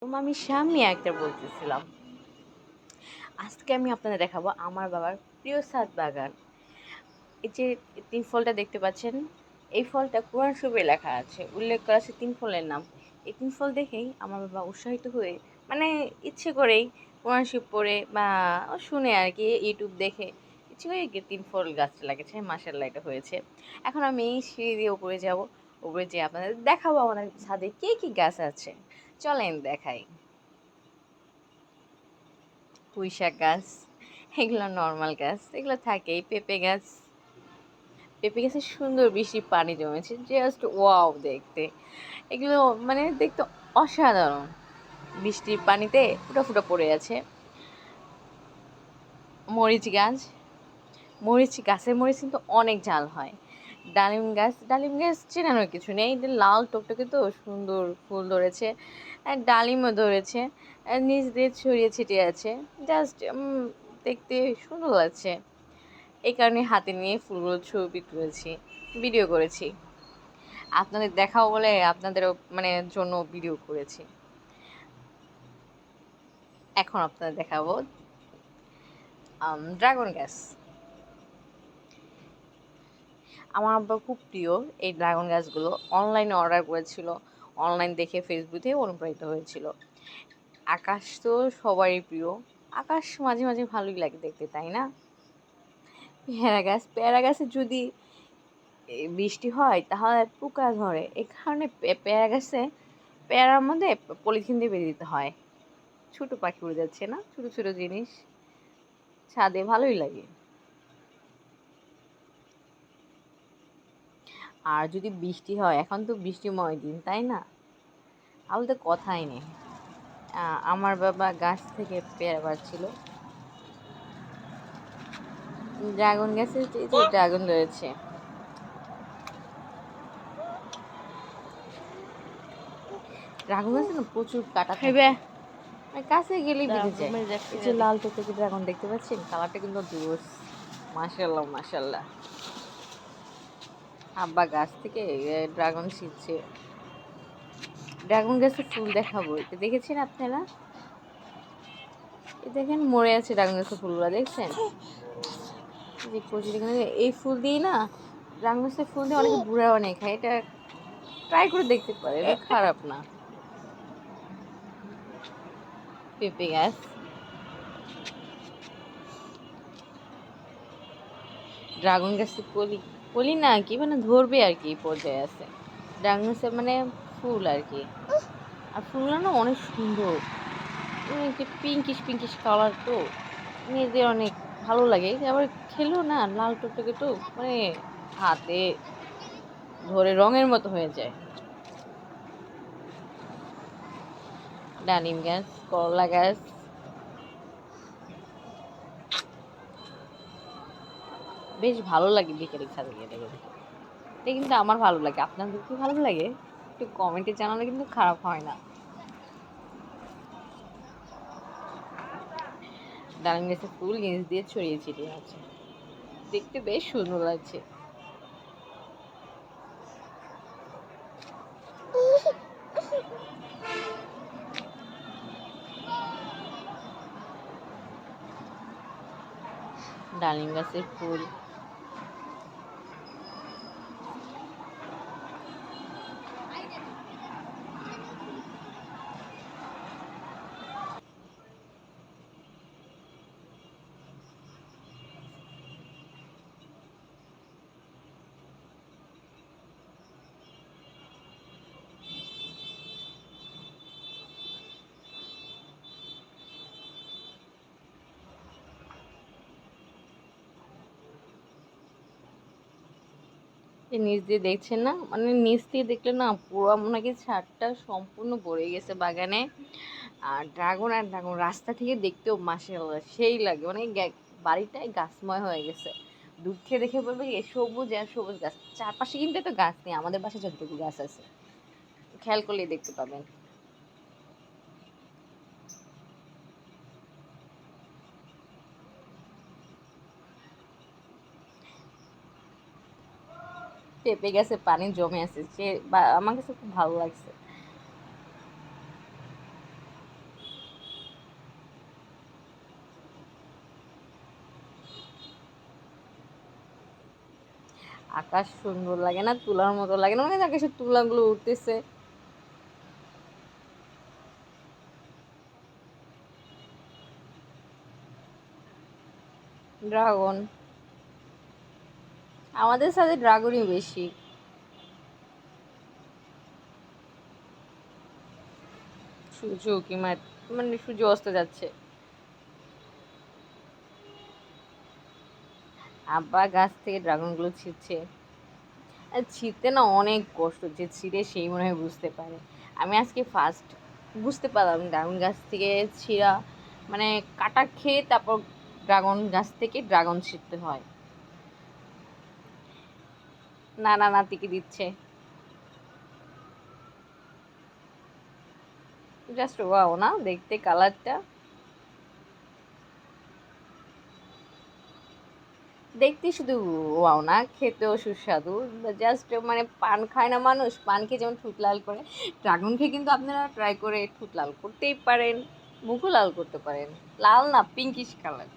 আমি শাম্মী আক্তার বলতেছিলাম। আজকে আমি আপনাদের দেখাবো আমার বাবার প্রিয় ছাদ বাগান। এই যে তিন ফলটা দেখতে পাচ্ছেন, এই ফলটা কোরআন শরীফে লেখা আছে, উল্লেখ করা আছে তিন ফলের নাম। এই তিন ফল দেখেই আমার বাবা উৎসাহিত হয়ে, মানে ইচ্ছে করেই কোরআন শরীফ পড়ে বা শুনে আর কি, ইউটিউব দেখে ইচ্ছে করে তিন ফল গাছটা লাগিয়েছে। মাশাআল্লাহ, এটা হয়েছে। এখন আমি এই সিঁড়ি দিয়ে উপরে যাব, উপরে যেয়ে আপনাদের দেখাবো আমাদের ছাদে কি কি গাছ আছে। চলেন দেখাই। পুঁইশাক গাছ, এগুলো নর্মাল গাছ, এগুলো থাকেই। পেঁপে গাছ, পেঁপে গাছে সুন্দর বৃষ্টির পানি জমেছে, জাস্ট ওয়াও দেখতে। এগুলো মানে দেখতে অসাধারণ, বৃষ্টির পানিতে ফুটা ফুটা পড়ে আছে। মরিচ গাছ, মরিচ গাছের মরিচ কিন্তু অনেক ঝাল হয়। ডালিম গাছ, ডালিম গাছ চেনানোর কিছু নেই, এটা লাল টকটকে তো সুন্দর ফুল ধরেছে, আর ডালিমও ধরেছে, আর নিচ দিয়ে ছড়িয়ে ছিটিয়ে আছে, জাস্ট দেখতে সুন্দর লাগছে। এই কারণে হাতে নিয়ে ফুলগুলো ছবি তুলেছি, ভিডিও করেছি, আপনাদের দেখাও বলে আপনাদেরও মানে জন্য ভিডিও করেছি। এখন আপনাদের দেখাবো ড্রাগন গাছ। আমার আব্বার খুব প্রিয় এই ড্রাগন গাছগুলো, অনলাইনে অর্ডার করেছিল, অনলাইন দেখে ফেসবুকে অনুপ্রাণিত হয়েছিল। আকাশ তো সবারই প্রিয়, আকাশ মাঝে মাঝে ভালোই লাগে দেখতে, তাই না? পেয়ারা গাছ, পেয়ারা গাছে যদি বৃষ্টি হয় তাহলে পোকা ধরে, এই কারণে পেয়ারা গাছে পেয়ারার মধ্যে পলিথিন দিয়ে বেঁধে দিতে হয়। ছোট পাখি উড়ে যাচ্ছে না, ছোট ছোট জিনিস ছাদে ভালোই লাগে। আর যদি বৃষ্টি হয়, এখন তো বৃষ্টিময় দিন, তাই না? তাহলে তো কথাই নেই। আমার বাবা গাছ থেকে পেয়ারা পাড়ছিল, ড্রাগন গাছে যে ড্রাগন ধরেছে। ড্রাগন গাছে না প্রচুর কাটা থাকে, মানে কাছে গেলেই বেঁধে যায়। এই যে লাল টুকটুকে ড্রাগন দেখতে পাচ্ছেন, কালারটা কিন্তু জোস। মাশাল্লাহ মাশাল্লাহ। আব্বা গাছ থেকে ড্রাগন ছিঁড়ছে। ড্রাগন গাছে ফুল দেখাবো, এটা দেখেছেন আপনারা? এই দেখেন মরে আছে ড্রাগন গাছের ফুলগুলো, দেখছেন? যে কচি দেখেন, এই ফুল দিয়ে না, ড্রাগন গাছের ফুল দিয়ে অনেকে বুড়া অনেক খায়, এটা ট্রাই করে দেখতে পারে, এটা খারাপ না। পেঁপে গাছ, ড্রাগন গাছে কলি, কলি না কি মানে ধরবে আর কি, এই পর্যায়ে আছে। ড্রাগন গাছে মানে ফুল আর কি, আর ফুলগুলো না অনেক সুন্দর, একটু পিঙ্কিশ পিঙ্কিশ কালার তো, মেয়েদের অনেক ভালো লাগে। আবার খেলেও না লাল টকটকে তো, মানে হাতে ধরে রঙের মতো হয়ে যায়। ডালিম গাছ, করলা গাছ, বেশ ভালো লাগে বিকেলে ছাদে গিয়ে দেখে দেখে। এটা কিন্তু আমার ভালো লাগে, আপনাদের কি ভালো লাগে একটু কমেন্টে জানালে কিন্তু খারাপ হয় না। ডালিম গাছের ফুল নিচ দিয়ে ছড়িয়ে ছিটিয়ে আছে, দেখতে বেশ সুন্দর লাগছে। ডালিম গাছের ফুল, এই নিচ দিয়ে দেখছেন না, মানে নিচ দিয়ে দেখলে না পুরো মনে হয় কি ছাদটা সম্পূর্ণ ভরে গেছে বাগানে। আর ড্রাগন রাস্তা থেকে দেখতেও মাশাআল্লাহ সেই লাগে, মানে বাড়িটাই গাছময় হয়ে গেছে। দূর থেকে দেখে বলবে কি সবুজ আর সবুজ গাছ, চারপাশে কিন্তু তো গাছ নেই, আমাদের বাসায় যতটুকু গাছ আছে খেয়াল করলেই দেখতে পাবেন। পেঁপে গাছে পানি জমে আছে, সে আমার কাছে খুব ভালো লাগছে। আকাশ সুন্দর লাগে না? তুলার মতো লাগে না? মানে আকাশের তুলাগুলো উঠতেছে। ড্রাগন, আমাদের সাথে ড্রাগনই বেশি। সূর্য কি মানে সূর্য অস্ত যাচ্ছে। আব্বা গাছ থেকে ড্রাগন গুলো ছিঁড়ছে। আর ছিঁড়তে না অনেক কষ্ট, যে ছিঁড়ে সেই মনে হয় বুঝতে পারে। আমি আজকে ফার্স্ট বুঝতে পারলাম ড্রাগন গাছ থেকে ছিঁড়া মানে কাটা খেয়ে তারপর ড্রাগন গাছ থেকে ড্রাগন ছিঁড়তে হয়। নানা নাতিকে দিচ্ছে। জাস্ট ওয়াও না দেখতে কালারটা? দেখতে শুধু ওয়াও না, খেতেও সুস্বাদু। জাস্ট মানে পান খায় না মানুষ, পান খেয়ে যেমন ঠোঁট লাল করে, ড্রাগন খেয়ে কিন্তু আপনারা ট্রাই করে ঠোঁট লাল করতেই পারেন, মুখও লাল করতে পারেন। লাল না, পিঙ্কিশ কালার।